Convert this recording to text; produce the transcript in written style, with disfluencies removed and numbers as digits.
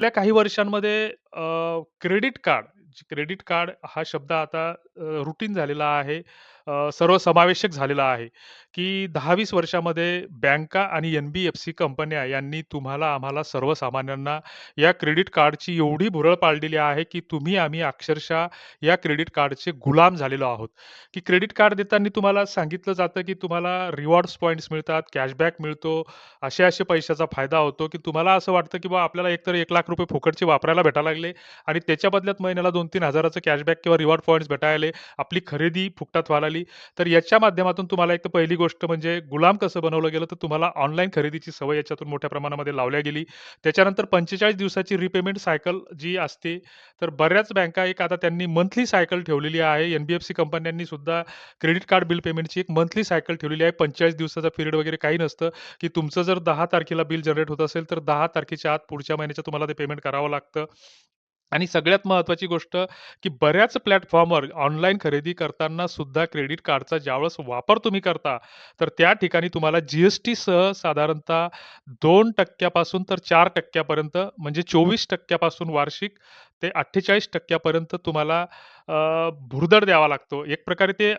गेल्या काही वर्षांमध्ये क्रेडिट कार्ड हा शब्द आता रूटीन झालेला आहे. सर्वसमावेशक झालेला आहे, की 10-20 वर्षामध्ये बँका आणि एन-बी-एफ-सी कंपन्या यांनी तुम्हाला, आम्हाला सर्वसामान्यांना या क्रेडिट कार्डची एवढी भुरळ पाडलेली आहे, की तुम्ही आम्ही अक्षरशः या क्रेडिट कार्डचे गुलाम झालेलो आहोत. की क्रेडिट कार्ड देताना तुम्हाला सांगितलं जातं, की तुम्हाला रिवॉर्ड्स पॉइंट्स मिळतात, कॅशबॅक मिळतो, असे-असे पैशाचा फायदा होतो, की तुम्हाला असं वाटतं, की बा आपल्याला एकतर ₹1,00,000 फुकटचे वापरायला भेटायला लागले आणि त्याच्या बदल्यात महिन्याला 2-3 हजाराचं कॅशबॅक किंवा रिवॉर्ड पॉइंट्स भेटायला लागले. आपली खरेदी फुकटात व्हायला लागली. तर याच्या माध्यमातून तुम्हाला एक तर पहिली गोष्ट म्हणजे गुलाम कसं बनवलं गेलं, तर तुम्हाला ऑनलाईन खरेदीची सवय याच्यातून मोठ्या प्रमाणामध्ये लावल्या गेली. त्याच्यानंतर 45 दिवसाची रिपेमेंट सायकल जी असते, तर बऱ्याच बँका एक आता त्यांनी मंथली सायकल ठेवलेली आहे. एन-बी-एफ-सी कंपन्यांनी सुद्धा क्रेडिट कार्ड बिल पेमेंटची एक मंथली सायकल ठेवलेली आहे. 45 दिवसाचा पिरियड वगैरे काही नसतं. की तुमचं जर 10 तारखेला बिल जनरेट होत असेल, तर 10 तारखेच्या आत पुढच्या महिन्याचं तुम्हाला ते पेमेंट करावं लागतं. आणि सगळ्यात महत्त्वाची गोष्ट, की बऱ्याच प्लॅटफॉर्मवर ऑनलाईन खरेदी करताना सुद्धा क्रेडिट कार्डचा ज्यावेळेस वापर तुम्ही करता, तर त्या ठिकाणी तुम्हाला जी-एस-टीसह साधारणतः 2% पासून तर 4% पर्यंत म्हणजे 24% पासून वार्षिक ते 48% पर्यंत तुम्हाला भुर्दंड द्यावा लागतो. एक प्रकारे ते